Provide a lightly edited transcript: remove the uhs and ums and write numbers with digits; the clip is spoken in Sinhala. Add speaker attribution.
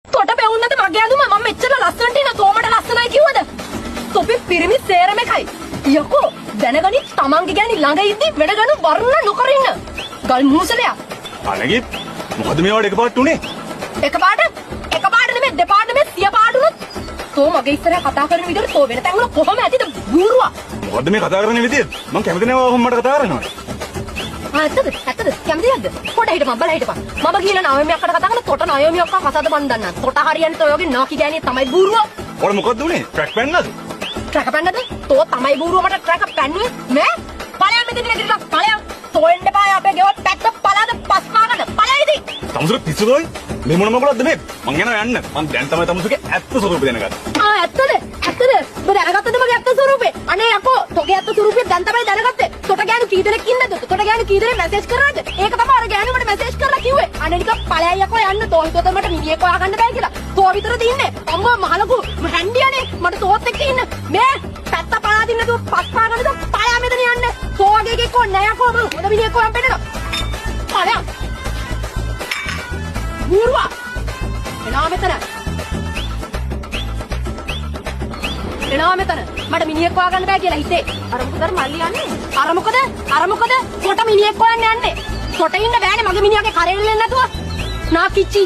Speaker 1: තොට පෙවුන්නද මගේ ඇඳුම මම මෙච්චර ලස්සනට ඉන්න තෝමට ලස්සනයි කිව්වද? තොපි පිරිමි සේරම එකයි. යකෝ දැනගනි තමන්ගේ ගෑණි ළඟ ඉද්දි වැඩ ගනු වර්ණ නොකර ඉන්න. ගල් මූසලයා.
Speaker 2: අනගිත් මොකද මේවට එකපාරට උනේ?
Speaker 1: එකපාරට නෙමෙයි දෙපාරට නෙමෙයි 100 පාරට උනොත්. තෝ මගේ ඉස්සරහ කතා කරන විදිහට තෝ වෙන තැන්වල කොහොම ඇතිද බූරුවා?
Speaker 2: මොකද මේ කතා කරන විදිය? මං කැමති නෑ ඔහොම මට කතා කරනවා.
Speaker 1: ඇත්තද කැමතිද? පොඩ හිටපන් බල හිටපන්. මම ගිහලා නායමියක් අකට කතා කරන තොට නායමියක් අක්කා කසාද මන් දන්නා. තොට හරියන්නේ ඔය වගේ නාකි ගෑණිය තමයි බූරුවා.
Speaker 2: ඔයාලා මොකද්ද උනේ? ට්‍රැක් පැන්නද?
Speaker 1: ට්‍රැක් පැන්නද? තෝ තමයි බූරුවා මට ට්‍රැක් පැන්නුවේ. මේ ඵලයන් මෙතන නැගිටලා ඵලයන්. තෝ එන්න බෑ අපේ ගෙවල් පැත්ත පලාද පස් පාගන්න. ඵලයිද?
Speaker 2: තමුසුර පිස්සුදෝයි? මේ මොන මොකලද මේ? මං යනවා යන්න. මං දැන් තමයි තමුසුගේ ඇත්ත ස්වරූපය දැනගත්තේ.
Speaker 1: ඇත්තද? ඔබ දැනගත්තද මගේ ඇත්ත ස්වරූපේ? අනේ යකෝ තෝගේ ඇත්ත ස්වරූපය දැන් තමයි දැනගත්තේ. තොට ගෑනු කී දෙනෙක් ඉන්නද? තොට ගෑනු කී දෙනෙක් මැසේජ් කරාද? ඒක තමයි අර ගෑනු මට මැසේජ් කරලා කිව්වේ. අනේ නිකන් ඵලයන් යකෝ යන්න තෝ හිතුවද මට මිනිහෙක් හොයාගන්න බෑ කියලා. තෝ විතරද ඉන්නේ? අම්මා මහලකු හැන්ඩියනේ මට තෝත් එක්ක ඉන්න. මේ පැත්ත පලාදින්න නැතුව පස් පාගන්නද? ඵලයන් මෙතන යන්න. තෝ වගේ එකෙක් ඕනේ නෑ යකෝ මම හොඳ මිනිහෙක් හොයන් පෙන්නනවා. ඵලයන්. බූරුවා. එනවා මෙතන. එනවා මෙතන මට මිනිහෙක් හොයාගන්න බෑ කියලා හිතේ. අර මොකද මල්ලි යන්නේ? අර මොකද? කොට මිනිහෙක් හොයන්න යන්නේ. කොට ඉන්න බෑනේ මගේ මිනිහාගේ කරේ ඉල්ලෙන්නේ නැතුව. නාකිච්චි.